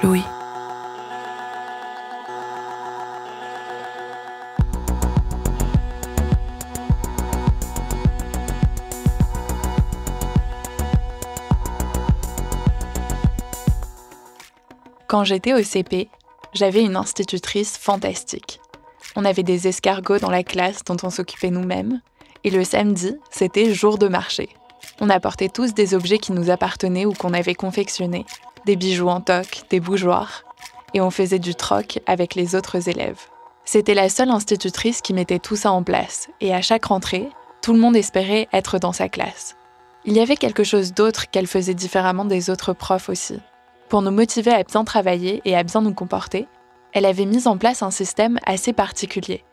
Louis. Quand j'étais au CP, j'avais une institutrice fantastique. On avait des escargots dans la classe dont on s'occupait nous-mêmes, et le samedi, c'était jour de marché. On apportait tous des objets qui nous appartenaient ou qu'on avait confectionnés, des bijoux en toc, des bougeoirs, et on faisait du troc avec les autres élèves. C'était la seule institutrice qui mettait tout ça en place, et à chaque rentrée, tout le monde espérait être dans sa classe. Il y avait quelque chose d'autre qu'elle faisait différemment des autres profs aussi. Pour nous motiver à bien travailler et à bien nous comporter, elle avait mis en place un système assez particulier.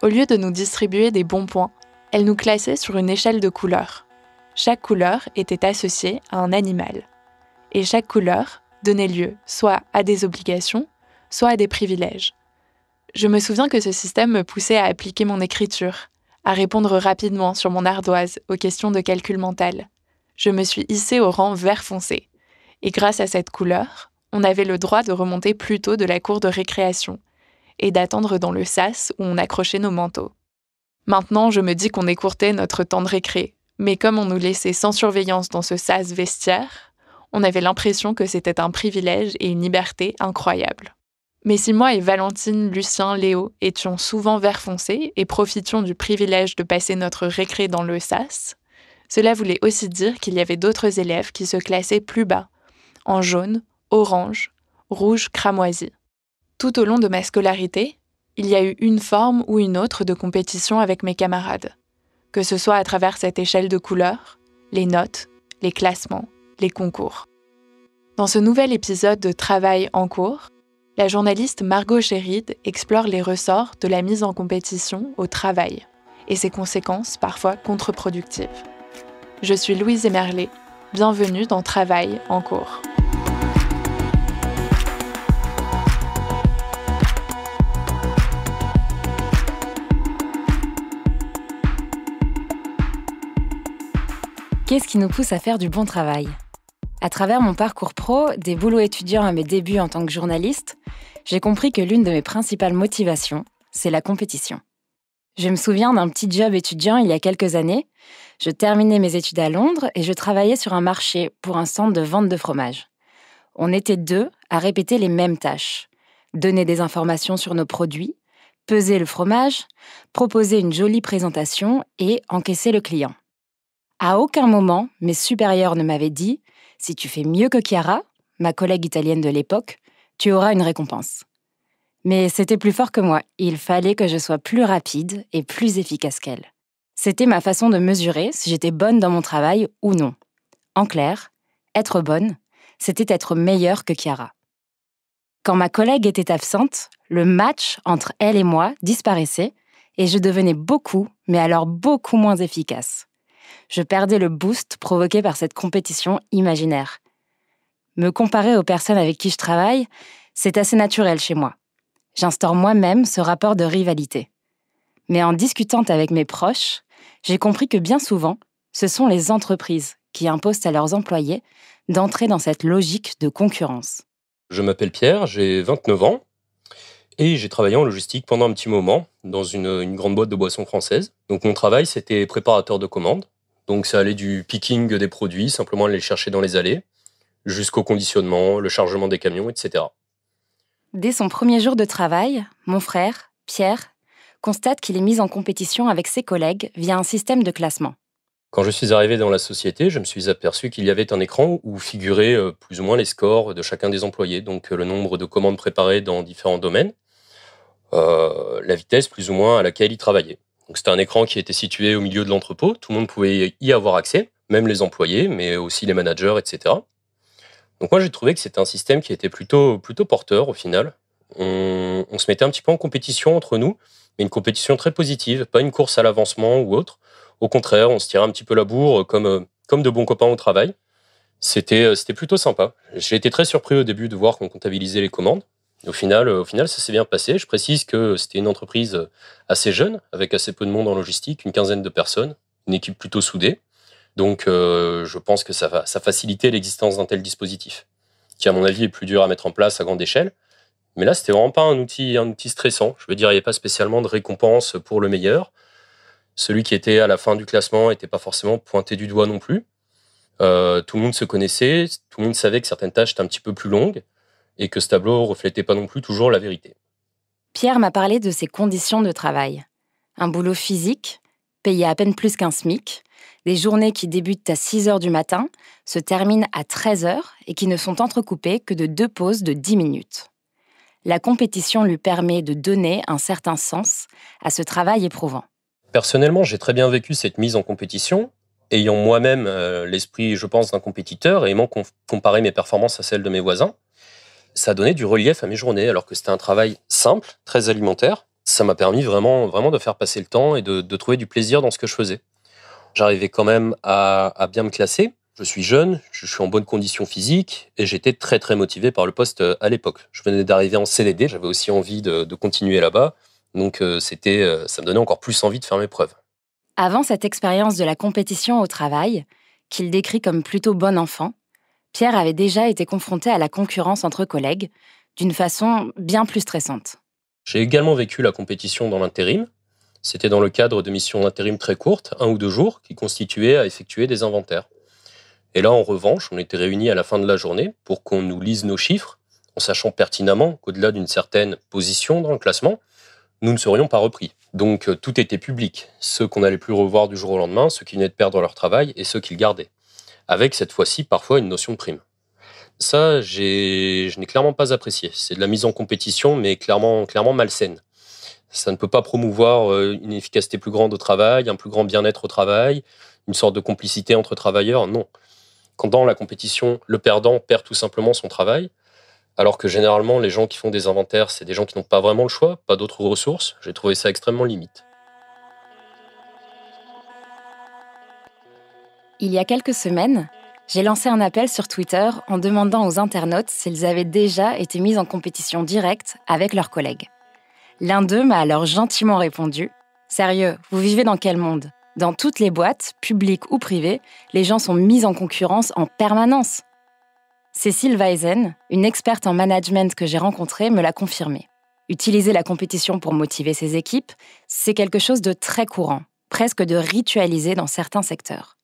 Au lieu de nous distribuer des bons points, elle nous classait sur une échelle de couleurs. Chaque couleur était associée à un animal. Et chaque couleur donnait lieu soit à des obligations, soit à des privilèges. Je me souviens que ce système me poussait à appliquer mon écriture, à répondre rapidement sur mon ardoise aux questions de calcul mental. Je me suis hissée au rang vert foncé. Et grâce à cette couleur, on avait le droit de remonter plus tôt de la cour de récréation et d'attendre dans le sas où on accrochait nos manteaux. Maintenant, je me dis qu'on écourtait notre temps de récré, mais comme on nous laissait sans surveillance dans ce sas vestiaire, on avait l'impression que c'était un privilège et une liberté incroyables. Mais si moi et Valentine, Lucien, Léo étions souvent vert foncé et profitions du privilège de passer notre récré dans le sas, cela voulait aussi dire qu'il y avait d'autres élèves qui se classaient plus bas, en jaune, orange, rouge cramoisi. Tout au long de ma scolarité, il y a eu une forme ou une autre de compétition avec mes camarades, que ce soit à travers cette échelle de couleurs, les notes, les classements, les concours. Dans ce nouvel épisode de Travail en cours, la journaliste Margot Chéride explore les ressorts de la mise en compétition au travail et ses conséquences parfois contre-productives. Je suis Louise Emerlé, bienvenue dans Travail en cours. Qu'est-ce qui nous pousse à faire du bon travail ? À travers mon parcours pro, des boulots étudiants à mes débuts en tant que journaliste, j'ai compris que l'une de mes principales motivations, c'est la compétition. Je me souviens d'un petit job étudiant il y a quelques années. Je terminais mes études à Londres et je travaillais sur un marché pour un centre de vente de fromage. On était 2 à répéter les mêmes tâches. Donner des informations sur nos produits, peser le fromage, proposer une jolie présentation et encaisser le client. À aucun moment, mes supérieurs ne m'avaient dit « Si tu fais mieux que Chiara, ma collègue italienne de l'époque, tu auras une récompense. » Mais c'était plus fort que moi. Il fallait que je sois plus rapide et plus efficace qu'elle. C'était ma façon de mesurer si j'étais bonne dans mon travail ou non. En clair, être bonne, c'était être meilleure que Chiara. Quand ma collègue était absente, le match entre elle et moi disparaissait et je devenais beaucoup, mais alors beaucoup moins efficace. Je perdais le boost provoqué par cette compétition imaginaire. Me comparer aux personnes avec qui je travaille, c'est assez naturel chez moi. J'instaure moi-même ce rapport de rivalité. Mais en discutant avec mes proches, j'ai compris que bien souvent, ce sont les entreprises qui imposent à leurs employés d'entrer dans cette logique de concurrence. Je m'appelle Pierre, j'ai 29 ans et j'ai travaillé en logistique pendant un petit moment dans une grande boîte de boissons française. Donc mon travail, c'était préparateur de commandes. Donc ça allait du picking des produits, simplement aller les chercher dans les allées, jusqu'au conditionnement, le chargement des camions, etc. Dès son premier jour de travail, mon frère, Pierre, constate qu'il est mis en compétition avec ses collègues via un système de classement. Quand je suis arrivé dans la société, je me suis aperçu qu'il y avait un écran où figuraient plus ou moins les scores de chacun des employés, donc le nombre de commandes préparées dans différents domaines, la vitesse plus ou moins à laquelle ils travaillaient. Donc c'était un écran qui était situé au milieu de l'entrepôt, tout le monde pouvait y avoir accès, même les employés, mais aussi les managers, etc. Donc moi j'ai trouvé que c'était un système qui était plutôt porteur au final. On se mettait un petit peu en compétition entre nous, mais une compétition très positive, pas une course à l'avancement ou autre. Au contraire, on se tirait un petit peu la bourre comme de bons copains au travail. C'était plutôt sympa. J'ai été très surpris au début de voir qu'on comptabilisait les commandes. Au final, ça s'est bien passé. Je précise que c'était une entreprise assez jeune, avec assez peu de monde en logistique, une quinzaine de personnes, une équipe plutôt soudée. Donc, je pense que ça facilitait l'existence d'un tel dispositif. qui à mon avis est plus dur à mettre en place à grande échelle. Mais là, c'était vraiment pas un outil stressant. Je veux dire, il n'y avait pas spécialement de récompense pour le meilleur. Celui qui était à la fin du classement n'était pas forcément pointé du doigt non plus. Tout le monde se connaissait, tout le monde savait que certaines tâches étaient un petit peu plus longues et que ce tableau reflétait pas non plus toujours la vérité. Pierre m'a parlé de ses conditions de travail. Un boulot physique, payé à peine plus qu'un SMIC, des journées qui débutent à 6 heures du matin, se terminent à 13 heures et qui ne sont entrecoupées que de 2 pauses de 10 minutes. La compétition lui permet de donner un certain sens à ce travail éprouvant. Personnellement, j'ai très bien vécu cette mise en compétition, ayant moi-même l'esprit, je pense, d'un compétiteur et aimant comparer mes performances à celles de mes voisins. Ça a donné du relief à mes journées, alors que c'était un travail simple, très alimentaire. Ça m'a permis vraiment de faire passer le temps et de trouver du plaisir dans ce que je faisais. J'arrivais quand même à bien me classer. Je suis jeune, je suis en bonne condition physique et j'étais très très motivé par le poste à l'époque. Je venais d'arriver en CDD, j'avais aussi envie de continuer là-bas. Donc ça me donnait encore plus envie de faire mes preuves. Avant cette expérience de la compétition au travail, qu'il décrit comme plutôt bon enfant, Pierre avait déjà été confronté à la concurrence entre collègues, d'une façon bien plus stressante. J'ai également vécu la compétition dans l'intérim. C'était dans le cadre de missions d'intérim très courtes, 1 ou 2 jours, qui constituaient à effectuer des inventaires. Et là, en revanche, on était réunis à la fin de la journée pour qu'on nous lise nos chiffres, en sachant pertinemment qu'au-delà d'une certaine position dans le classement, nous ne serions pas repris. Donc tout était public, ceux qu'on n'allait plus revoir du jour au lendemain, ceux qui venaient de perdre leur travail et ceux qui le gardaient. Avec cette fois-ci parfois une notion de prime. Ça, je n'ai clairement pas apprécié. C'est de la mise en compétition, mais clairement malsaine. Ça ne peut pas promouvoir une efficacité plus grande au travail, un plus grand bien-être au travail, une sorte de complicité entre travailleurs, non. Quand dans la compétition, le perdant perd tout simplement son travail, alors que généralement, les gens qui font des inventaires, c'est des gens qui n'ont pas vraiment le choix, pas d'autres ressources. J'ai trouvé ça extrêmement limite. Il y a quelques semaines, j'ai lancé un appel sur Twitter en demandant aux internautes s'ils avaient déjà été mis en compétition directe avec leurs collègues. L'un d'eux m'a alors gentiment répondu « Sérieux, vous vivez dans quel monde ? Dans toutes les boîtes, publiques ou privées, les gens sont mis en concurrence en permanence. » Cécile Weizen, une experte en management que j'ai rencontrée, me l'a confirmé. Utiliser la compétition pour motiver ses équipes, c'est quelque chose de très courant, presque de ritualisé dans certains secteurs.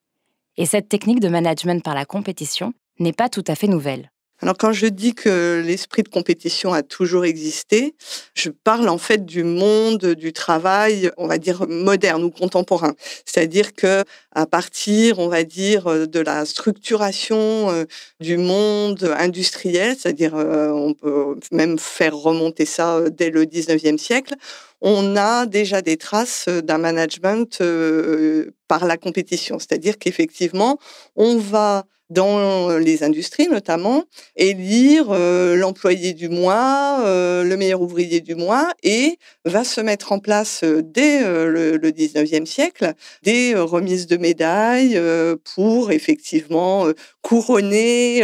Et cette technique de management par la compétition n'est pas tout à fait nouvelle. Alors quand je dis que l'esprit de compétition a toujours existé, je parle en fait du monde du travail, on va dire moderne ou contemporain. C'est-à-dire que à partir, on va dire, de la structuration du monde industriel, c'est-à-dire on peut même faire remonter ça dès le 19e siècle, on a déjà des traces d'un management par la compétition. C'est-à-dire qu'effectivement, on va dans les industries notamment, élire l'employé du mois, le meilleur ouvrier du mois, et va se mettre en place dès le 19e siècle des remises de médailles pour effectivement couronner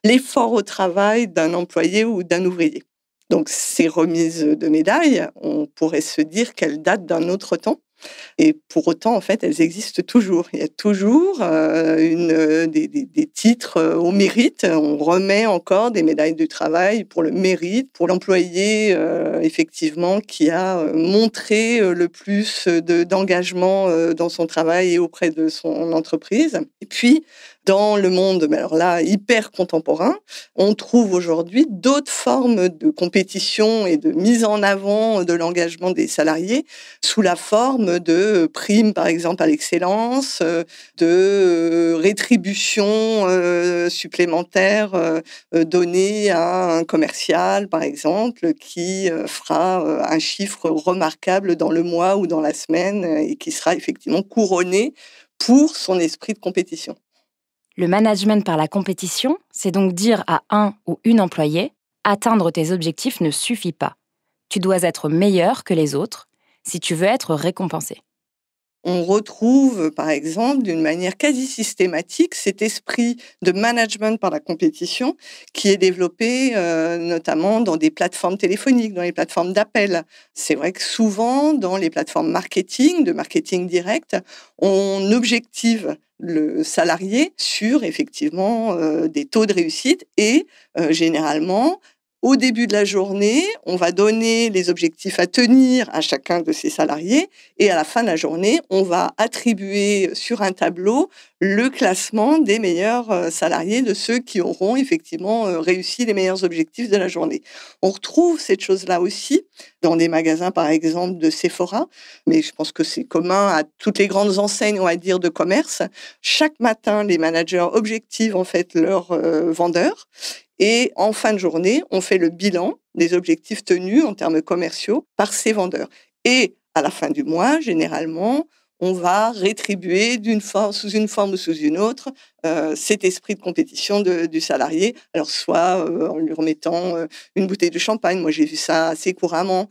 l'effort au travail d'un employé ou d'un ouvrier. Donc ces remises de médailles, on pourrait se dire qu'elles datent d'un autre temps. Et pour autant, en fait, elles existent toujours. Il y a toujours des titres au mérite. On remet encore des médailles du travail pour le mérite, pour l'employé, effectivement, qui a montré le plus d'engagement dans son travail et auprès de son entreprise. Et puis, dans le monde, mais alors là, hyper contemporain, on trouve aujourd'hui d'autres formes de compétition et de mise en avant de l'engagement des salariés sous la forme de primes, par exemple, à l'excellence, de rétributions supplémentaires données à un commercial, par exemple, qui fera un chiffre remarquable dans le mois ou dans la semaine et qui sera effectivement couronné pour son esprit de compétition. Le management par la compétition, c'est donc dire à un ou une employée « atteindre tes objectifs ne suffit pas. Tu dois être meilleur que les autres si tu veux être récompensé. » on retrouve, par exemple, d'une manière quasi systématique, cet esprit de management par la compétition qui est développé notamment dans des plateformes téléphoniques, dans les plateformes d'appel. C'est vrai que souvent, dans les plateformes marketing, de marketing direct, on objective le salarié sur effectivement des taux de réussite et généralement, au début de la journée, on va donner les objectifs à tenir à chacun de ces salariés et à la fin de la journée, on va attribuer sur un tableau le classement des meilleurs salariés, de ceux qui auront effectivement réussi les meilleurs objectifs de la journée. On retrouve cette chose-là aussi dans des magasins, par exemple, de Sephora, mais je pense que c'est commun à toutes les grandes enseignes, on va dire, de commerce. Chaque matin, les managers objectivent en fait leurs vendeurs. Et en fin de journée, on fait le bilan des objectifs tenus en termes commerciaux par ces vendeurs. Et à la fin du mois, généralement, on va rétribuer sous une forme ou sous une autre cet esprit de compétition du salarié. Alors soit en lui remettant une bouteille de champagne, moi j'ai vu ça assez couramment,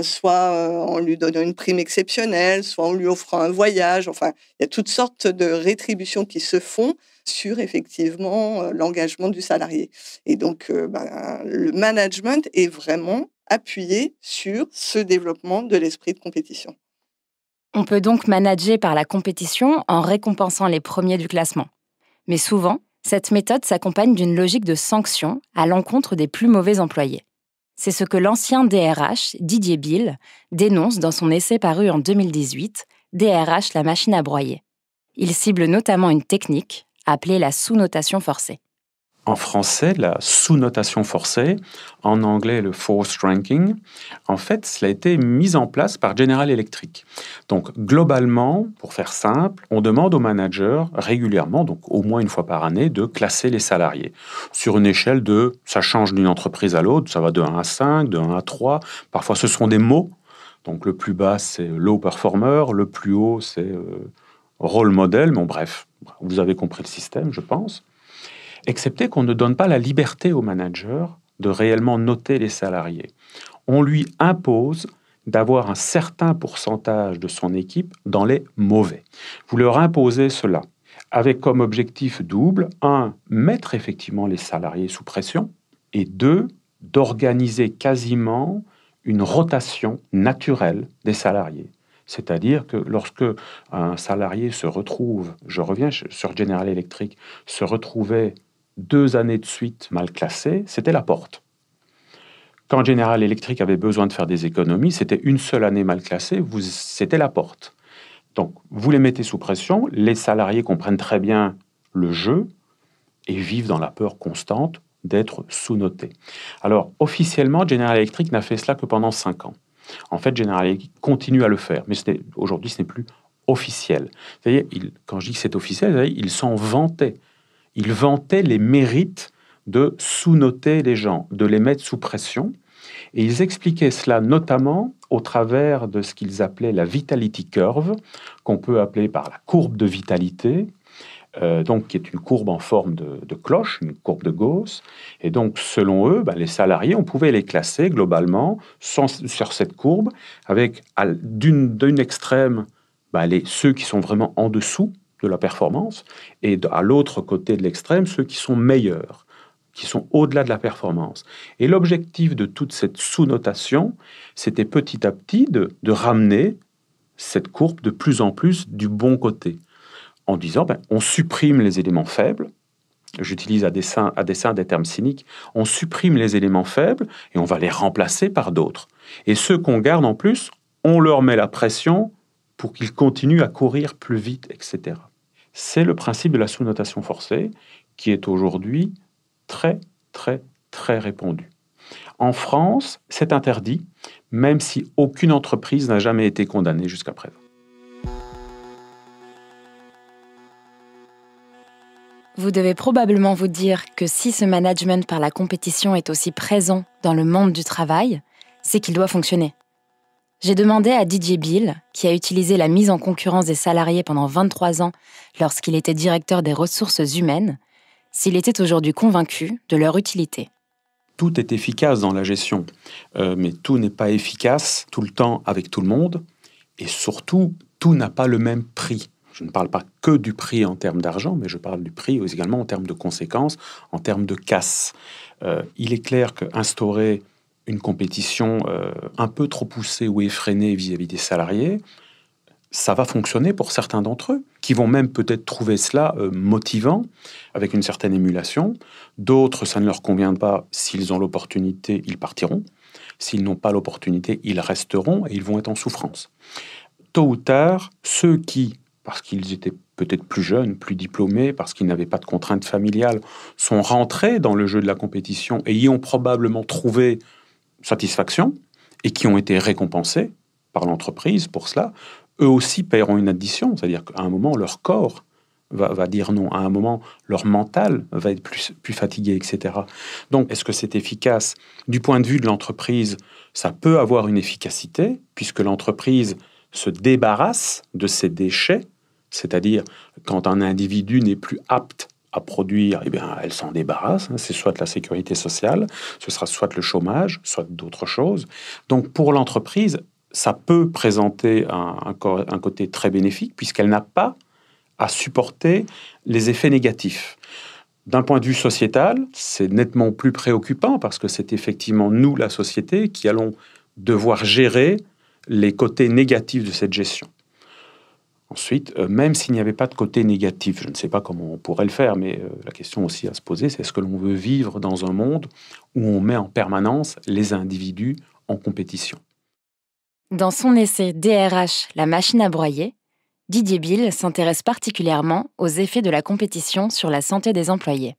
soit en lui donnant une prime exceptionnelle, soit en lui offrant un voyage. Enfin, il y a toutes sortes de rétributions qui se font sur effectivement l'engagement du salarié. Et donc, le management est vraiment appuyé sur ce développement de l'esprit de compétition. On peut donc manager par la compétition en récompensant les premiers du classement. Mais souvent, cette méthode s'accompagne d'une logique de sanction à l'encontre des plus mauvais employés. C'est ce que l'ancien DRH, Didier Bill, dénonce dans son essai paru en 2018, DRH, la machine à broyer. Il cible notamment une technique appelée la sous-notation forcée. En français, la sous-notation forcée, en anglais le forced ranking, en fait, cela a été mis en place par General Electric. Donc, globalement, pour faire simple, on demande aux managers régulièrement, donc au moins une fois par année, de classer les salariés. Sur une échelle ça change d'une entreprise à l'autre, ça va de 1 à 5, de 1 à 3, parfois ce sont des mots. Donc, le plus bas, c'est low performer, le plus haut, c'est role model, bon bref, vous avez compris le système, je pense. Excepté qu'on ne donne pas la liberté au manager de réellement noter les salariés. On lui impose d'avoir un certain pourcentage de son équipe dans les mauvais. Vous leur imposez cela, avec comme objectif double, 1, mettre effectivement les salariés sous pression, et 2, d'organiser quasiment une rotation naturelle des salariés. C'est-à-dire que lorsque un salarié se retrouve, je reviens sur General Electric, se retrouvait 2 années de suite mal classé, c'était la porte. Quand General Electric avait besoin de faire des économies, c'était une seule année mal classée, c'était la porte. Donc, vous les mettez sous pression, les salariés comprennent très bien le jeu et vivent dans la peur constante d'être sous-notés. Alors, officiellement, General Electric n'a fait cela que pendant 5 ans. En fait, General Electric continue à le faire, mais aujourd'hui, ce n'est plus officiel. C'est-à-dire, quand je dis que c'est officiel, il s'en vantait. Il vantait les mérites de sous-noter les gens, de les mettre sous pression. Et ils expliquaient cela notamment au travers de ce qu'ils appelaient la vitality curve, qu'on peut appeler par la courbe de vitalité, donc qui est une courbe en forme de cloche, une courbe de Gauss. Et donc, selon eux, les salariés, on pouvait les classer globalement sur cette courbe, avec d'une extrême ceux qui sont vraiment en dessous de la performance, et à l'autre côté de l'extrême, ceux qui sont meilleurs, qui sont au-delà de la performance. Et l'objectif de toute cette sous-notation, c'était petit à petit de ramener cette courbe de plus en plus du bon côté, en disant, on supprime les éléments faibles, j'utilise à dessein des termes cyniques, on supprime les éléments faibles et on va les remplacer par d'autres. Et ceux qu'on garde en plus, on leur met la pression pour qu'ils continuent à courir plus vite, etc. C'est le principe de la sous-notation forcée qui est aujourd'hui très, très, très répandu. En France, c'est interdit, même si aucune entreprise n'a jamais été condamnée jusqu'à présent. Vous devez probablement vous dire que si ce management par la compétition est aussi présent dans le monde du travail, c'est qu'il doit fonctionner. J'ai demandé à Didier Bill, qui a utilisé la mise en concurrence des salariés pendant 23 ans lorsqu'il était directeur des ressources humaines, s'il était aujourd'hui convaincu de leur utilité. Tout est efficace dans la gestion, mais tout n'est pas efficace tout le temps avec tout le monde. Et surtout, tout n'a pas le même prix. Je ne parle pas que du prix en termes d'argent, mais je parle du prix également en termes de conséquences, en termes de casse. Il est clair qu'instaurer une compétition un peu trop poussée ou effrénée vis-à-vis des salariés, ça va fonctionner pour certains d'entre eux, qui vont même peut-être trouver cela motivant, avec une certaine émulation. D'autres, ça ne leur convient pas. S'ils ont l'opportunité, ils partiront. S'ils n'ont pas l'opportunité, ils resteront et ils vont être en souffrance. Tôt ou tard, ceux qui, parce qu'ils étaient peut-être plus jeunes, plus diplômés, parce qu'ils n'avaient pas de contraintes familiales, sont rentrés dans le jeu de la compétition et y ont probablement trouvé satisfaction et qui ont été récompensés par l'entreprise pour cela, eux aussi paieront une addition. C'est-à-dire qu'à un moment, leur corps va dire non. À un moment, leur mental va être plus fatigué, etc. Donc, est-ce que c'est efficace? Du point de vue de l'entreprise, ça peut avoir une efficacité, puisque l'entreprise se débarrasse de ses déchets, c'est-à-dire quand un individu n'est plus apte à produire, eh bien, elle s'en débarrasse. C'est soit la sécurité sociale, ce sera soit le chômage, soit d'autres choses. Donc, pour l'entreprise, ça peut présenter un côté très bénéfique, puisqu'elle n'a pas à supporter les effets négatifs. D'un point de vue sociétal, c'est nettement plus préoccupant, parce que c'est effectivement nous, la société, qui allons devoir gérer les côtés négatifs de cette gestion. Ensuite, même s'il n'y avait pas de côté négatif, je ne sais pas comment on pourrait le faire, mais la question aussi à se poser, c'est est-ce que l'on veut vivre dans un monde où on met en permanence les individus en compétition? Dans son essai DRH, la machine à broyer, Didier Bill s'intéresse particulièrement aux effets de la compétition sur la santé des employés.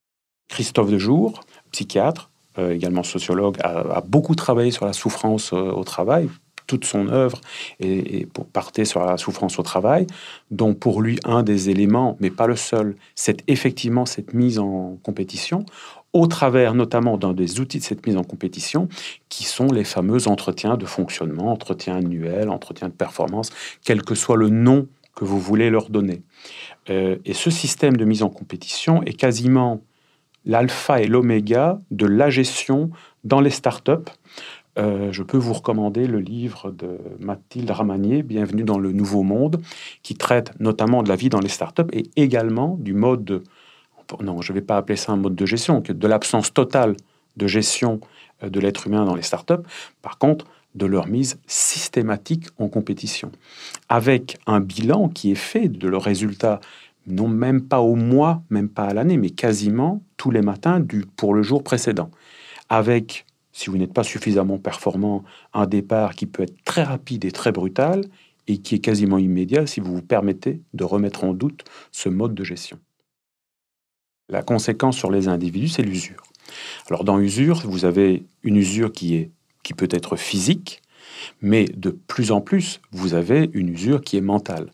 Christophe Dejour, psychiatre, également sociologue, a beaucoup travaillé sur la souffrance au travail. Toute son œuvre partait sur la souffrance au travail, dont pour lui, un des éléments, mais pas le seul, c'est effectivement cette mise en compétition, au travers notamment d'un des outils de cette mise en compétition, qui sont les fameux entretiens de fonctionnement, entretiens annuels, entretiens de performance, quel que soit le nom que vous voulez leur donner. Et ce système de mise en compétition est quasiment l'alpha et l'oméga de la gestion dans les startups. Je peux vous recommander le livre de Mathilde Ramanier, Bienvenue dans le Nouveau Monde, qui traite notamment de la vie dans les startups et également du mode, non, je ne vais pas appeler ça un mode de gestion, de l'absence totale de gestion de l'être humain dans les startups. Par contre, de leur mise systématique en compétition, avec un bilan qui est fait de leurs résultats, non même pas au mois, même pas à l'année, mais quasiment tous les matins pour le jour précédent, avec, si vous n'êtes pas suffisamment performant, un départ qui peut être très rapide et très brutal, et qui est quasiment immédiat si vous vous permettez de remettre en doute ce mode de gestion. La conséquence sur les individus, c'est l'usure. Alors dans usure, vous avez une usure qui peut être physique, mais de plus en plus, vous avez une usure qui est mentale.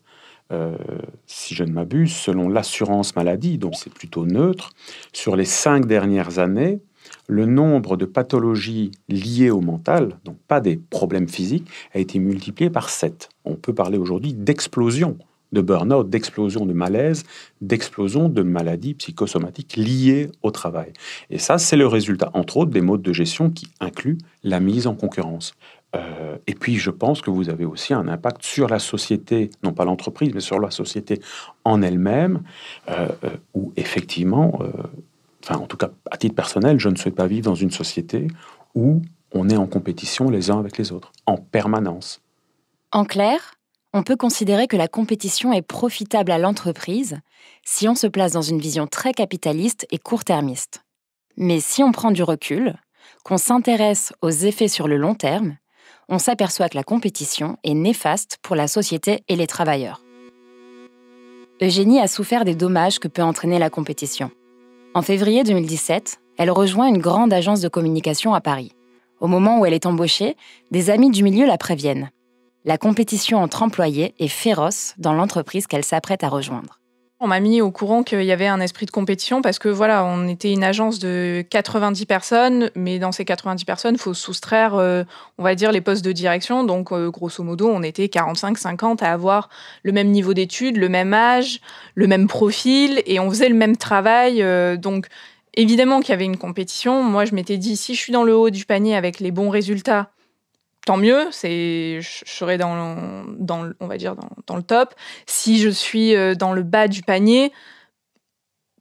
Si je ne m'abuse, selon l'assurance maladie, donc c'est plutôt neutre, sur les 5 dernières années, le nombre de pathologies liées au mental, donc pas des problèmes physiques, a été multiplié par 7. On peut parler aujourd'hui d'explosion de burn-out, d'explosion de malaise, d'explosion de maladies psychosomatiques liées au travail. Et ça, c'est le résultat, entre autres, des modes de gestion qui incluent la mise en concurrence. Et puis, je pense que vous avez aussi un impact sur la société, non pas l'entreprise, mais sur la société en elle-même, où effectivement, en tout cas, à titre personnel, je ne souhaite pas vivre dans une société où on est en compétition les uns avec les autres, en permanence. En clair, on peut considérer que la compétition est profitable à l'entreprise si on se place dans une vision très capitaliste et court-termiste. Mais si on prend du recul, qu'on s'intéresse aux effets sur le long terme, on s'aperçoit que la compétition est néfaste pour la société et les travailleurs. Eugénie a souffert des dommages que peut entraîner la compétition. En février 2017, elle rejoint une grande agence de communication à Paris. Au moment où elle est embauchée, des amis du milieu la préviennent. La compétition entre employés est féroce dans l'entreprise qu'elle s'apprête à rejoindre. On m'a mis au courant qu'il y avait un esprit de compétition parce que voilà, on était une agence de 90 personnes, mais dans ces 90 personnes, il faut soustraire, on va dire, les postes de direction. Donc, grosso modo, on était 45-50 à avoir le même niveau d'études, le même âge, le même profil, et on faisait le même travail. Donc, évidemment qu'il y avait une compétition. Moi, je m'étais dit, si je suis dans le haut du panier avec les bons résultats, tant mieux, je serai on va dire dans le top. Si je suis dans le bas du panier,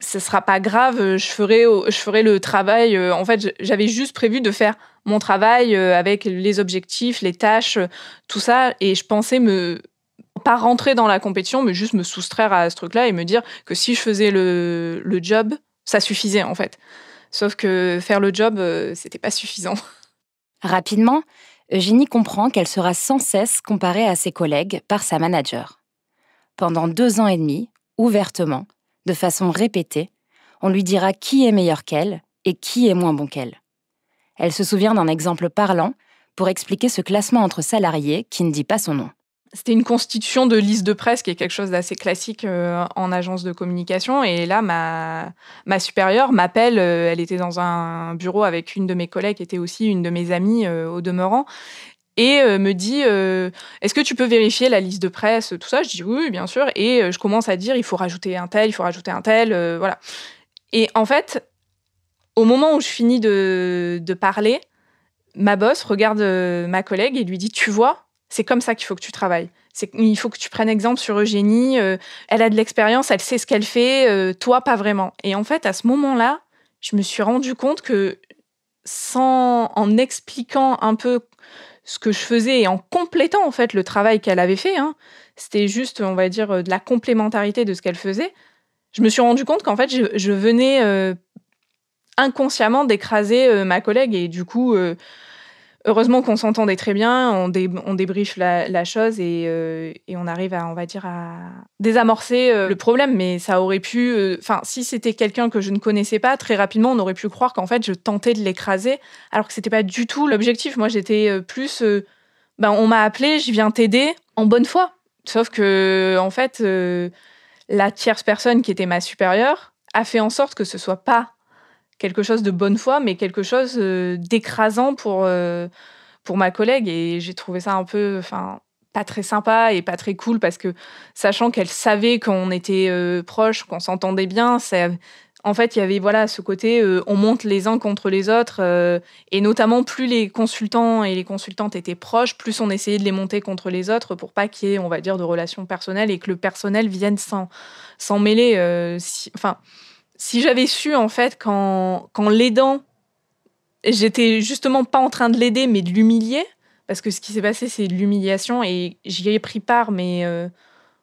ce sera pas grave, je ferai le travail. En fait, j'avais juste prévu de faire mon travail avec les objectifs, les tâches, tout ça, et je pensais pas rentrer dans la compétition, mais juste me soustraire à ce truc-là et me dire que si je faisais le job, ça suffisait en fait. Sauf que faire le job, c'était pas suffisant. Rapidement, Eugénie comprend qu'elle sera sans cesse comparée à ses collègues par sa manager. Pendant 2 ans et demi, ouvertement, de façon répétée, on lui dira qui est meilleur qu'elle et qui est moins bon qu'elle. Elle se souvient d'un exemple parlant pour expliquer ce classement entre salariés qui ne dit pas son nom. C'était une constitution de liste de presse qui est quelque chose d'assez classique en agence de communication. Et là, ma supérieure m'appelle, elle était dans un bureau avec une de mes collègues qui était aussi une de mes amies au demeurant, et me dit est-ce que tu peux vérifier la liste de presse, tout ça. Je dis oui, bien sûr. Et je commence à dire il faut rajouter un tel, voilà. Et en fait, au moment où je finis de parler, ma boss regarde ma collègue et lui dit tu vois, c'est comme ça qu'il faut que tu travailles. Il faut que tu prennes exemple sur Eugénie. Elle a de l'expérience, elle sait ce qu'elle fait. Toi, pas vraiment. Et en fait, à ce moment-là, je me suis rendu compte que en expliquant un peu ce que je faisais et en complétant en fait le travail qu'elle avait fait, c'était juste, on va dire, de la complémentarité de ce qu'elle faisait. Je me suis rendu compte qu'en fait, je venais inconsciemment d'écraser ma collègue et du coup... heureusement qu'on s'entendait très bien, on débriefe la chose et on arrive à, on va dire, à désamorcer le problème. Mais ça aurait pu... si c'était quelqu'un que je ne connaissais pas, très rapidement, on aurait pu croire qu'en fait, je tentais de l'écraser, alors que c'était pas du tout l'objectif. Moi, j'étais plus... on m'a appelé, je viens t'aider en bonne foi. Sauf que, en fait, la tierce personne qui était ma supérieure a fait en sorte que ce soit pas quelque chose de bonne foi, mais quelque chose d'écrasant pour ma collègue. Et j'ai trouvé ça un peu, pas très sympa et pas très cool, parce que, sachant qu'elle savait qu'on était proches, qu'on s'entendait bien, en fait, il y avait ce côté, on monte les uns contre les autres, et notamment, plus les consultants et les consultantes étaient proches, plus on essayait de les monter contre les autres pour pas qu'il y ait, on va dire, de relations personnelles et que le personnel vienne s'en mêler. Si j'avais su, en fait, qu'en l'aidant, j'étais justement pas en train de l'aider, mais de l'humilier, parce que ce qui s'est passé, c'est de l'humiliation, et j'y ai pris part, mais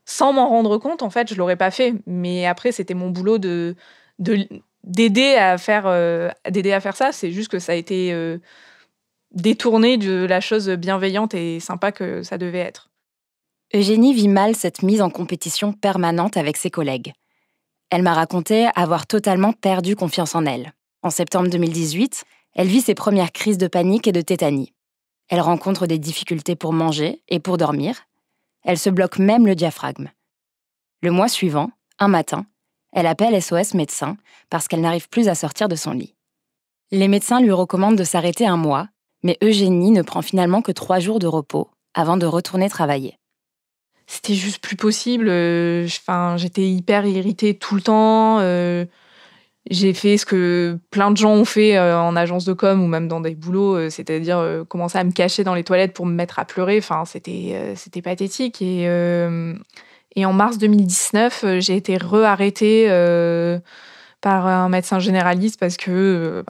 sans m'en rendre compte, en fait, je l'aurais pas fait. Mais après, c'était mon boulot d'aider à faire ça. C'est juste que ça a été détourné de la chose bienveillante et sympa que ça devait être. Eugénie vit mal cette mise en compétition permanente avec ses collègues. Elle m'a raconté avoir totalement perdu confiance en elle. En septembre 2018, elle vit ses premières crises de panique et de tétanie. Elle rencontre des difficultés pour manger et pour dormir. Elle se bloque même le diaphragme. Le mois suivant, un matin, elle appelle SOS Médecins parce qu'elle n'arrive plus à sortir de son lit. Les médecins lui recommandent de s'arrêter un mois, mais Eugénie ne prend finalement que 3 jours de repos avant de retourner travailler. C'était juste plus possible. J'étais hyper irritée tout le temps. J'ai fait ce que plein de gens ont fait en agence de com ou même dans des boulots, c'est-à-dire commencer à me cacher dans les toilettes pour me mettre à pleurer. C'était pathétique. Et en mars 2019, j'ai été re-arrêtée par un médecin généraliste parce que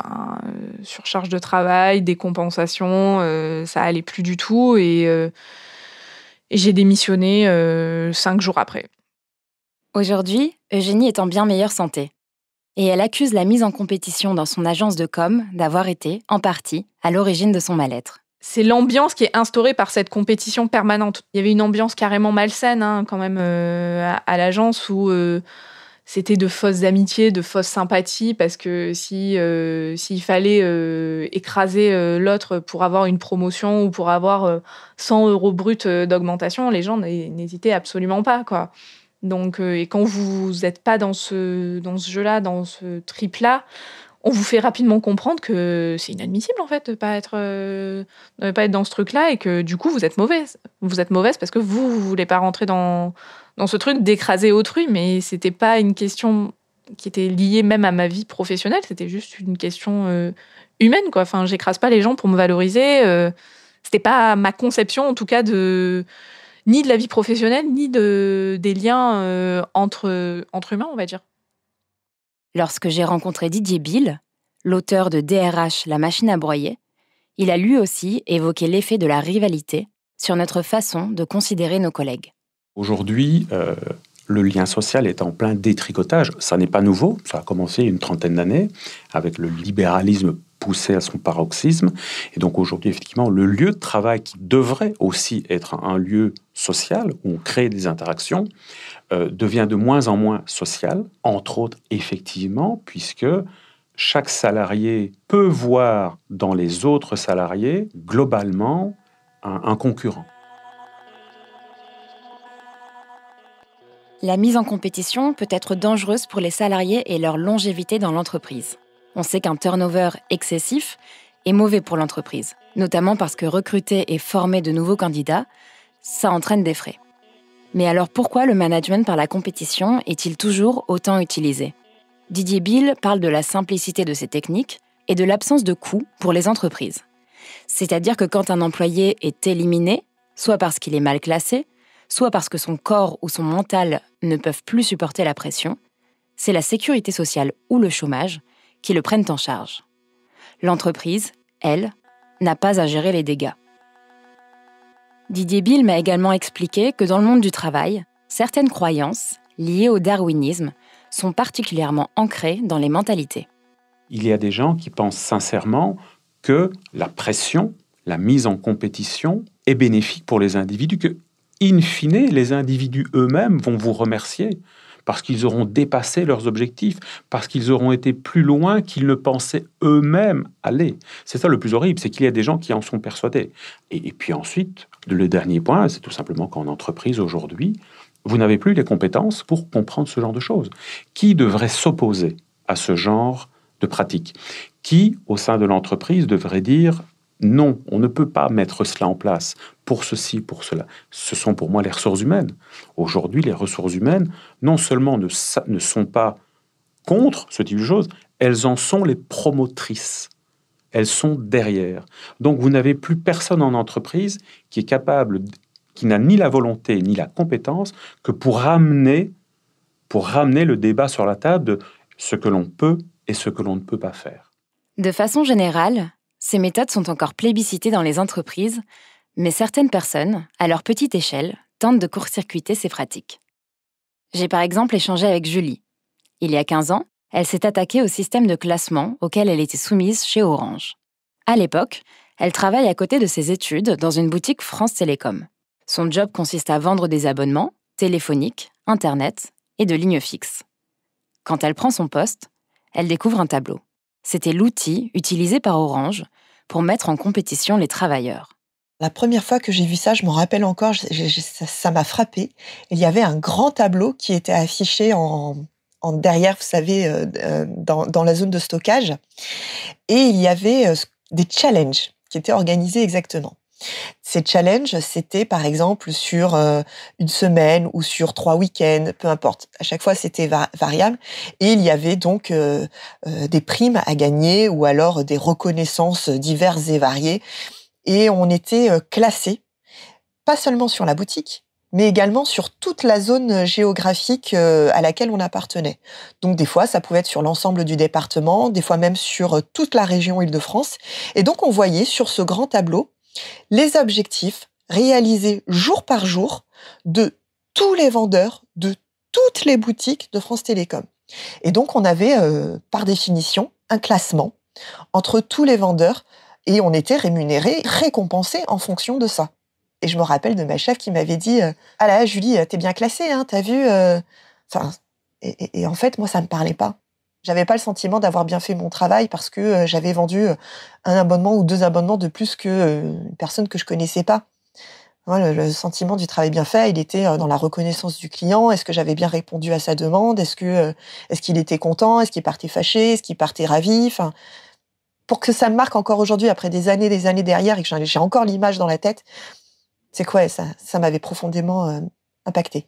surcharge de travail, décompensation, ça allait plus du tout. Et j'ai démissionné 5 jours après. Aujourd'hui, Eugénie est en bien meilleure santé. Et elle accuse la mise en compétition dans son agence de com d'avoir été, en partie, à l'origine de son mal-être. C'est l'ambiance qui est instaurée par cette compétition permanente. Il y avait une ambiance carrément malsaine quand même à l'agence, où c'était de fausses amitiés, de fausses sympathies, parce que s'il fallait écraser l'autre pour avoir une promotion ou pour avoir 100 € bruts d'augmentation, les gens n'hésitaient absolument pas, quoi. Donc, et quand vous n'êtes pas dans ce jeu-là, dans ce trip-là, on vous fait rapidement comprendre que c'est inadmissible, en fait, de ne pas être dans ce truc-là, et que du coup, vous êtes mauvaise. Vous êtes mauvaise parce que vous ne voulez pas rentrer dans ce truc d'écraser autrui, mais ce n'était pas une question qui était liée même à ma vie professionnelle, c'était juste une question humaine, quoi. J'écrase pas les gens pour me valoriser. c'était pas ma conception, en tout cas, ni de la vie professionnelle, ni des liens entre humains, on va dire. Lorsque j'ai rencontré Didier Bill, l'auteur de DRH, la machine à broyer, il a lui aussi évoqué l'effet de la rivalité sur notre façon de considérer nos collègues. Aujourd'hui, le lien social est en plein détricotage. Ça n'est pas nouveau, ça a commencé il y a une trentaine d'années avec le libéralisme poussé à son paroxysme. Et donc aujourd'hui, effectivement, le lieu de travail qui devrait aussi être un lieu social où on crée des interactions devient de moins en moins social, entre autres, effectivement, puisque chaque salarié peut voir dans les autres salariés, globalement, un concurrent. La mise en compétition peut être dangereuse pour les salariés et leur longévité dans l'entreprise. On sait qu'un turnover excessif est mauvais pour l'entreprise, notamment parce que recruter et former de nouveaux candidats, ça entraîne des frais. Mais alors pourquoi le management par la compétition est-il toujours autant utilisé ? Didier Bill parle de la simplicité de ces techniques et de l'absence de coûts pour les entreprises. C'est-à-dire que quand un employé est éliminé, soit parce qu'il est mal classé, soit parce que son corps ou son mental ne peuvent plus supporter la pression, c'est la sécurité sociale ou le chômage qui le prennent en charge. L'entreprise, elle, n'a pas à gérer les dégâts. Didier Bill m'a également expliqué que dans le monde du travail, certaines croyances liées au darwinisme sont particulièrement ancrées dans les mentalités. Il y a des gens qui pensent sincèrement que la pression, la mise en compétition est bénéfique pour les individus, que, in fine, les individus eux-mêmes vont vous remercier parce qu'ils auront dépassé leurs objectifs, parce qu'ils auront été plus loin qu'ils ne pensaient eux-mêmes aller. C'est ça le plus horrible, c'est qu'il y a des gens qui en sont persuadés. Et puis ensuite, le dernier point, c'est tout simplement qu'en entreprise aujourd'hui, vous n'avez plus les compétences pour comprendre ce genre de choses. Qui devrait s'opposer à ce genre de pratique? Qui, au sein de l'entreprise, devrait dire non, on ne peut pas mettre cela en place pour ceci, pour cela. Ce sont pour moi les ressources humaines. Aujourd'hui, les ressources humaines, non seulement ne sont pas contre ce type de choses, elles en sont les promotrices. Elles sont derrière. Donc, vous n'avez plus personne en entreprise qui est capable, qui n'a ni la volonté ni la compétence que pour ramener le débat sur la table de ce que l'on peut et ce que l'on ne peut pas faire. De façon générale, ces méthodes sont encore plébiscitées dans les entreprises, mais certaines personnes, à leur petite échelle, tentent de court-circuiter ces pratiques. J'ai par exemple échangé avec Julie. Il y a 15 ans, elle s'est attaquée au système de classement auquel elle était soumise chez Orange. À l'époque, elle travaille à côté de ses études dans une boutique France Télécom. Son job consiste à vendre des abonnements téléphoniques, Internet et de lignes fixes. Quand elle prend son poste, elle découvre un tableau. C'était l'outil utilisé par Orange pour mettre en compétition les travailleurs. La première fois que j'ai vu ça, je m'en rappelle encore, ça m'a frappée. Il y avait un grand tableau qui était affiché en derrière, vous savez, dans la zone de stockage. Et il y avait des challenges qui étaient organisés exactement. Ces challenges, c'était par exemple sur une semaine ou sur 3 week-ends, peu importe. À chaque fois, c'était variable. Et il y avait donc des primes à gagner ou alors des reconnaissances diverses et variées. Et on était classés, pas seulement sur la boutique, mais également sur toute la zone géographique à laquelle on appartenait. Donc des fois, ça pouvait être sur l'ensemble du département, des fois même sur toute la région Île-de-France. Et donc on voyait sur ce grand tableau les objectifs réalisés jour par jour de tous les vendeurs, de toutes les boutiques de France Télécom. Et donc, on avait, par définition, un classement entre tous les vendeurs et on était rémunérés, récompensés en fonction de ça. Et je me rappelle de ma chef qui m'avait dit « Ah là, Julie, t'es bien classée, hein, t'as vu ?» Et en fait, moi, ça me parlait pas. J'avais pas le sentiment d'avoir bien fait mon travail parce que j'avais vendu un abonnement ou 2 abonnements de plus qu'une personne que je connaissais pas. Le sentiment du travail bien fait, il était dans la reconnaissance du client. Est-ce que j'avais bien répondu à sa demande? Est-ce qu'il était content? Est-ce qu'il partait fâché? Est-ce qu'il partait ravi? Pour que ça me marque encore aujourd'hui, après des années derrière, et que j'ai encore l'image dans la tête, c'est quoi ça m'avait profondément impacté.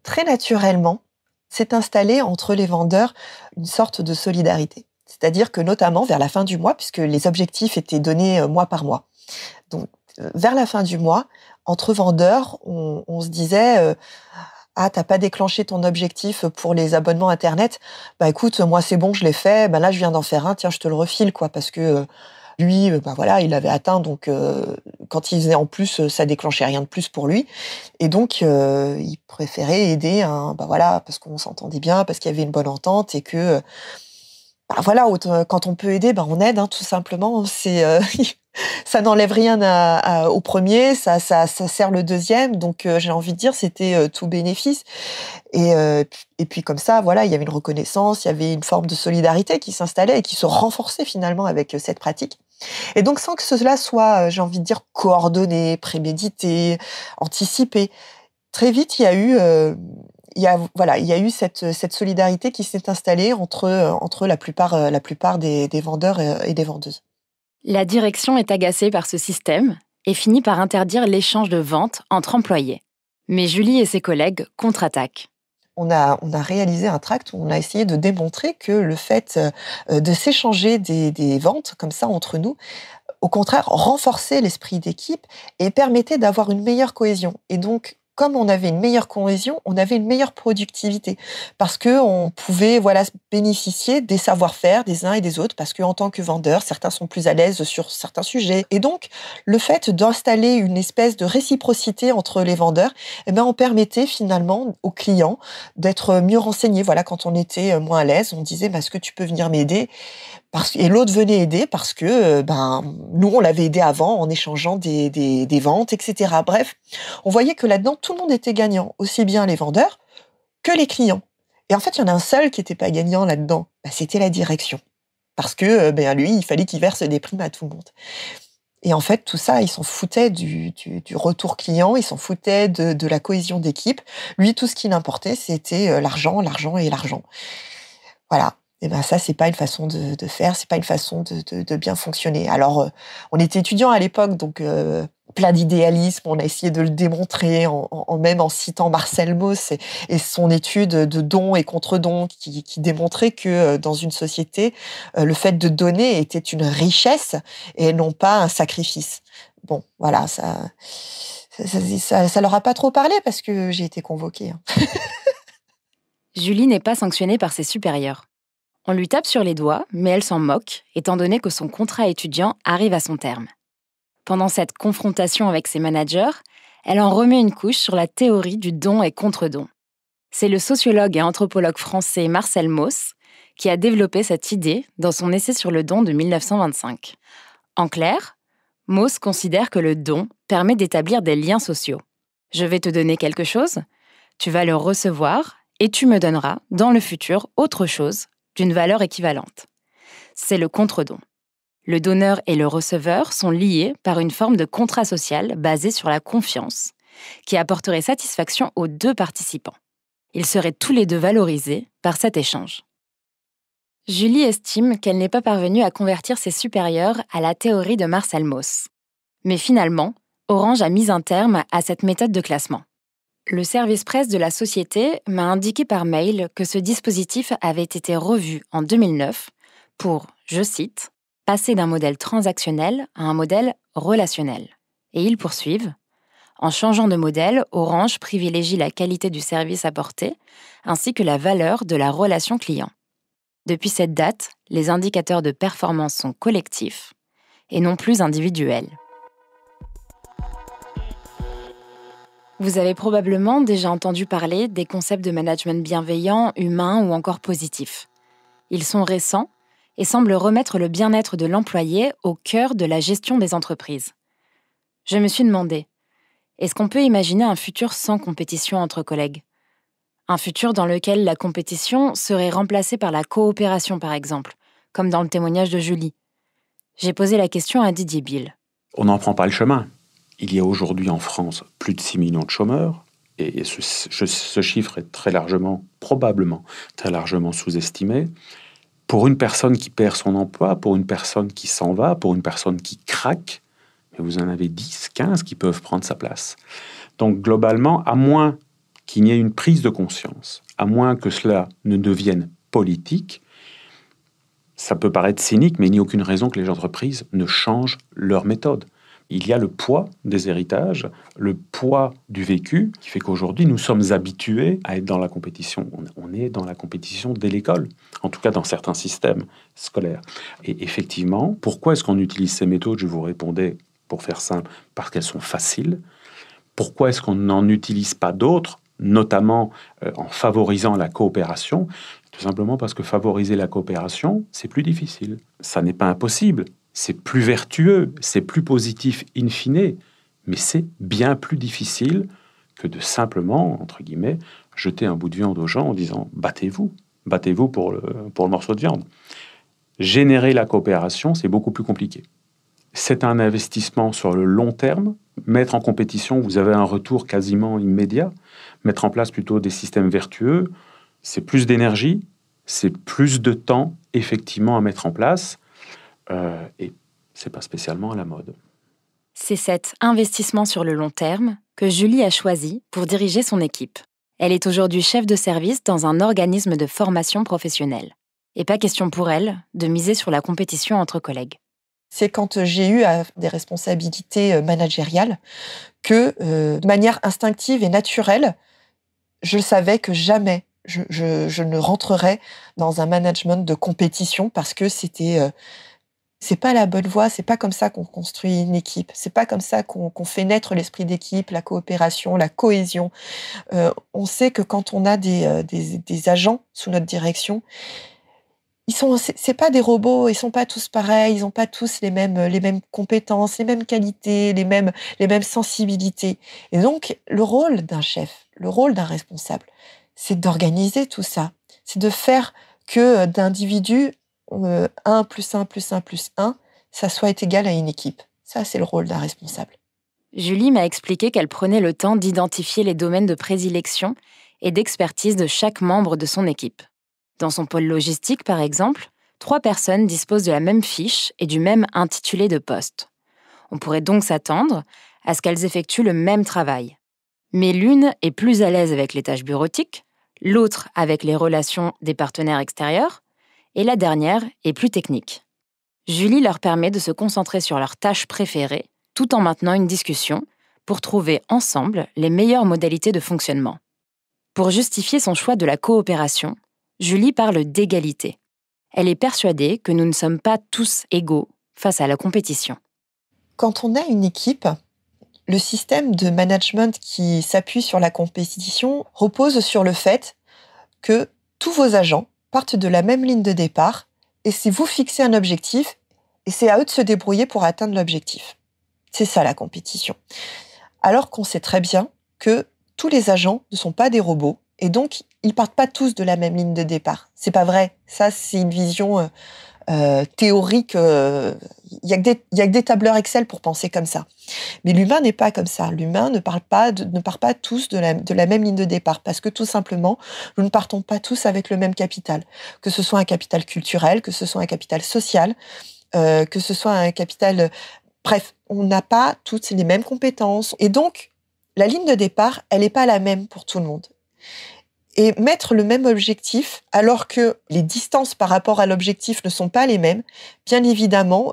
Très naturellement, s'est installée entre les vendeurs une sorte de solidarité. C'est-à-dire que notamment vers la fin du mois, puisque les objectifs étaient donnés mois par mois, Donc, vers la fin du mois, entre vendeurs, on se disait ah, t'as pas déclenché ton objectif pour les abonnements Internet? Bah écoute, moi c'est bon, je l'ai fait. Bah là, je viens d'en faire un. Tiens, je te le refile, quoi, parce que lui, bah voilà, il avait atteint. Donc, quand il faisait en plus, ça déclenchait rien de plus pour lui. Et donc, il préférait aider, bah voilà, parce qu'on s'entendait bien, parce qu'il y avait une bonne entente et que bah voilà, quand on peut aider, bah on aide, tout simplement. C'est ça n'enlève rien au premier, ça sert le deuxième. Donc, j'ai envie de dire, c'était tout bénéfice. Et puis comme ça, voilà, il y avait une reconnaissance, il y avait une forme de solidarité qui s'installait et qui se renforçait finalement avec cette pratique. Et donc, sans que cela soit, j'ai envie de dire, coordonné, prémédité, anticipé, très vite, il y a eu cette solidarité qui s'est installée entre la plupart des vendeurs et des vendeuses. La direction est agacée par ce système et finit par interdire l'échange de ventes entre employés. Mais Julie et ses collègues contre-attaquent. On a réalisé un tract où on a essayé de démontrer que le fait de s'échanger des ventes comme ça entre nous, au contraire, renforçait l'esprit d'équipe et permettait d'avoir une meilleure cohésion. Et donc, comme on avait une meilleure cohésion, on avait une meilleure productivité parce que on pouvait bénéficier des savoir-faire des uns et des autres parce que en tant que vendeur, certains sont plus à l'aise sur certains sujets. Et donc, le fait d'installer une espèce de réciprocité entre les vendeurs, on permettait finalement aux clients d'être mieux renseignés. Voilà, quand on était moins à l'aise, on disait est-ce que tu peux venir m'aider? Et l'autre venait aider parce que nous, on l'avait aidé avant en échangeant des ventes, etc. Bref, on voyait que là-dedans, tout le monde était gagnant, aussi bien les vendeurs que les clients. Et en fait, il y en a un seul qui n'était pas gagnant là-dedans, c'était la direction. Parce que lui, il fallait qu'il verse des primes à tout le monde. Et en fait, tout ça, ils s'en foutaient du retour client, ils s'en foutaient de la cohésion d'équipe. Lui, tout ce qui l'importait, c'était l'argent, l'argent et l'argent. Voilà. Et ça, c'est pas une façon de faire, c'est pas une façon de bien fonctionner. Alors, on était étudiants à l'époque, donc plein d'idéalisme. On a essayé de le démontrer, même en citant Marcel Mauss et son étude de dons et contre-dons qui démontrait que dans une société, le fait de donner était une richesse et non pas un sacrifice. Bon, voilà, ça leur a pas trop parlé parce que j'ai été convoquée. Julie n'est pas sanctionnée par ses supérieurs. On lui tape sur les doigts, mais elle s'en moque, étant donné que son contrat étudiant arrive à son terme. Pendant cette confrontation avec ses managers, elle en remet une couche sur la théorie du don et contre-don. C'est le sociologue et anthropologue français Marcel Mauss qui a développé cette idée dans son essai sur le don de 1925. En clair, Mauss considère que le don permet d'établir des liens sociaux. Je vais te donner quelque chose, tu vas le recevoir et tu me donneras, dans le futur, autre chose d'une valeur équivalente. C'est le contre-don. Le donneur et le receveur sont liés par une forme de contrat social basé sur la confiance, qui apporterait satisfaction aux deux participants. Ils seraient tous les deux valorisés par cet échange. Julie estime qu'elle n'est pas parvenue à convertir ses supérieurs à la théorie de Marcel Mauss. Mais finalement, Orange a mis un terme à cette méthode de classement. Le service presse de la société m'a indiqué par mail que ce dispositif avait été revu en 2009 pour, je cite, « passer d'un modèle transactionnel à un modèle relationnel ». Et ils poursuivent « En changeant de modèle, Orange privilégie la qualité du service apporté ainsi que la valeur de la relation client. Depuis cette date, les indicateurs de performance sont collectifs et non plus individuels. » Vous avez probablement déjà entendu parler des concepts de management bienveillant, humain ou encore positif. Ils sont récents et semblent remettre le bien-être de l'employé au cœur de la gestion des entreprises. Je me suis demandé, est-ce qu'on peut imaginer un futur sans compétition entre collègues ? Un futur dans lequel la compétition serait remplacée par la coopération, par exemple, comme dans le témoignage de Julie. J'ai posé la question à Didier Bill. On n'en prend pas le chemin. Il y a aujourd'hui en France plus de 6 millions de chômeurs, et ce chiffre est probablement très largement sous-estimé. Pour une personne qui perd son emploi, pour une personne qui s'en va, pour une personne qui craque, mais vous en avez 10, 15 qui peuvent prendre sa place. Donc globalement, à moins qu'il n'y ait une prise de conscience, à moins que cela ne devienne politique, ça peut paraître cynique, mais il n'y a aucune raison que les entreprises ne changent leur méthode. Il y a le poids des héritages, le poids du vécu, qui fait qu'aujourd'hui, nous sommes habitués à être dans la compétition. On est dans la compétition dès l'école, en tout cas dans certains systèmes scolaires. Et effectivement, pourquoi est-ce qu'on utilise ces méthodes? Je vous répondais, pour faire simple, parce qu'elles sont faciles. Pourquoi est-ce qu'on n'en utilise pas d'autres, notamment en favorisant la coopération? Tout simplement parce que favoriser la coopération, c'est plus difficile. Ça n'est pas impossible. C'est plus vertueux, c'est plus positif in fine, mais c'est bien plus difficile que de simplement, entre guillemets, jeter un bout de viande aux gens en disant « battez-vous pour le morceau de viande ». Générer la coopération, c'est beaucoup plus compliqué. C'est un investissement sur le long terme. Mettre en compétition, vous avez un retour quasiment immédiat. Mettre en place plutôt des systèmes vertueux, c'est plus d'énergie, c'est plus de temps, effectivement, à mettre en place. Et c'est pas spécialement à la mode. C'est cet investissement sur le long terme que Julie a choisi pour diriger son équipe. Elle est aujourd'hui chef de service dans un organisme de formation professionnelle. Et pas question pour elle de miser sur la compétition entre collègues. C'est quand j'ai eu des responsabilités managériales que, de manière instinctive et naturelle, je savais que jamais je ne rentrerais dans un management de compétition parce que c'est pas la bonne voie, c'est pas comme ça qu'on construit une équipe, c'est pas comme ça qu'on fait naître l'esprit d'équipe, la coopération, la cohésion. On sait que quand on a des agents sous notre direction, c'est pas des robots, ils sont pas tous pareils, ils ont pas tous les mêmes compétences, les mêmes qualités, les mêmes sensibilités. Et donc, le rôle d'un chef, le rôle d'un responsable, c'est d'organiser tout ça. C'est de faire que d'individus, 1 plus 1 plus 1 plus 1, ça soit égal à une équipe. Ça, c'est le rôle d'un responsable. Julie m'a expliqué qu'elle prenait le temps d'identifier les domaines de prédilection et d'expertise de chaque membre de son équipe. Dans son pôle logistique, par exemple, 3 personnes disposent de la même fiche et du même intitulé de poste. On pourrait donc s'attendre à ce qu'elles effectuent le même travail. Mais l'une est plus à l'aise avec les tâches bureautiques, l'autre avec les relations des partenaires extérieurs, et la dernière est plus technique. Julie leur permet de se concentrer sur leurs tâches préférées, tout en maintenant une discussion pour trouver ensemble les meilleures modalités de fonctionnement. Pour justifier son choix de la coopération, Julie parle d'égalité. Elle est persuadée que nous ne sommes pas tous égaux face à la compétition. Quand on a une équipe, le système de management qui s'appuie sur la compétition repose sur le fait que tous vos agents partent de la même ligne de départ et si vous fixez un objectif, et c'est à eux de se débrouiller pour atteindre l'objectif. C'est ça la compétition. Alors qu'on sait très bien que tous les agents ne sont pas des robots et donc ils partent pas tous de la même ligne de départ. C'est pas vrai. Ça, c'est une vision théorique. Il y a que des tableurs Excel pour penser comme ça. Mais l'humain n'est pas comme ça. L'humain ne part pas tous de la même ligne de départ parce que tout simplement, nous ne partons pas tous avec le même capital. Que ce soit un capital culturel, que ce soit un capital social, que ce soit un capital... Bref, on n'a pas toutes les mêmes compétences. Et donc, la ligne de départ, elle n'est pas la même pour tout le monde. Et mettre le même objectif, alors que les distances par rapport à l'objectif ne sont pas les mêmes, bien évidemment,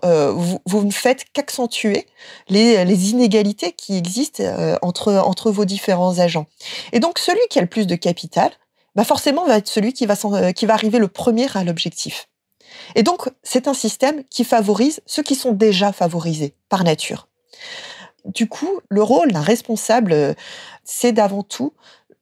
vous ne faites qu'accentuer les inégalités qui existent entre vos différents agents. Et donc, celui qui a le plus de capital, forcément, va être celui qui va arriver le premier à l'objectif. Et donc, c'est un système qui favorise ceux qui sont déjà favorisés par nature. Du coup, le rôle d'un responsable, c'est d'avant tout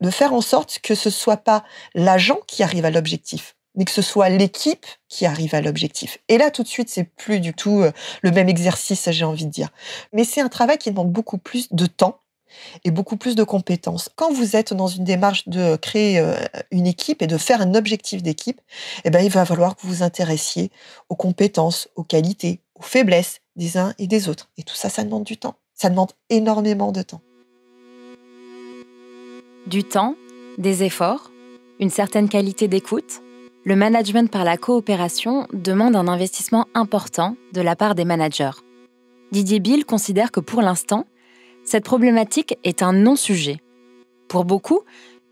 de faire en sorte que ce soit pas l'agent qui arrive à l'objectif, mais que ce soit l'équipe qui arrive à l'objectif. Et là, tout de suite, c'est plus du tout le même exercice, j'ai envie de dire. Mais c'est un travail qui demande beaucoup plus de temps et beaucoup plus de compétences. Quand vous êtes dans une démarche de créer une équipe et de faire un objectif d'équipe, il va falloir que vous vous intéressiez aux compétences, aux qualités, aux faiblesses des uns et des autres. Et tout ça, ça demande du temps. Ça demande énormément de temps. Du temps, des efforts, une certaine qualité d'écoute, le management par la coopération demande un investissement important de la part des managers. Didier Bill considère que pour l'instant, cette problématique est un non-sujet. Pour beaucoup,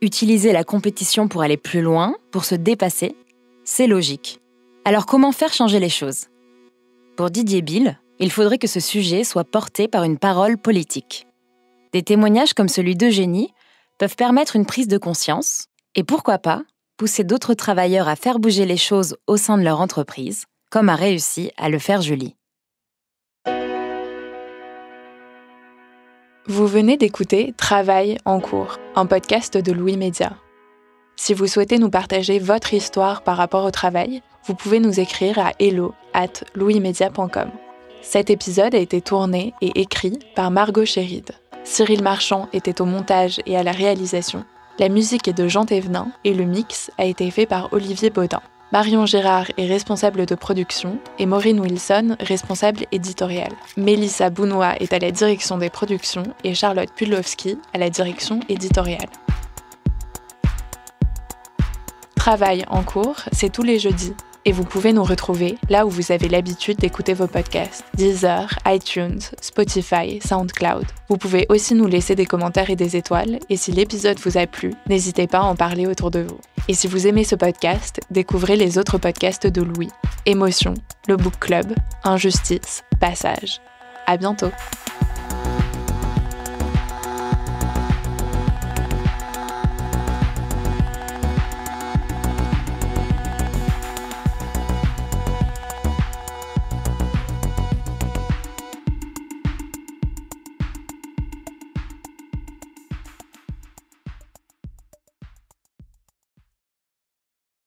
utiliser la compétition pour aller plus loin, pour se dépasser, c'est logique. Alors comment faire changer les choses ? Pour Didier Bill, il faudrait que ce sujet soit porté par une parole politique. Des témoignages comme celui d'Eugénie peuvent permettre une prise de conscience et pourquoi pas pousser d'autres travailleurs à faire bouger les choses au sein de leur entreprise, comme a réussi à le faire Julie. Vous venez d'écouter Travail en cours, un podcast de Louis Média. Si vous souhaitez nous partager votre histoire par rapport au travail, vous pouvez nous écrire à hello@louismedia.com. Cet épisode a été tourné et écrit par Margot Chéride. Cyril Marchand était au montage et à la réalisation. La musique est de Jean Thévenin et le mix a été fait par Olivier Baudin. Marion Girard est responsable de production et Maureen Wilson, responsable éditoriale. Mélissa Bounois est à la direction des productions et Charlotte Pudlowski à la direction éditoriale. Travail en cours, c'est tous les jeudis. Et vous pouvez nous retrouver là où vous avez l'habitude d'écouter vos podcasts. Deezer, iTunes, Spotify, SoundCloud. Vous pouvez aussi nous laisser des commentaires et des étoiles. Et si l'épisode vous a plu, n'hésitez pas à en parler autour de vous. Et si vous aimez ce podcast, découvrez les autres podcasts de Louis. Émotion, le Book Club, Injustice, Passage. À bientôt.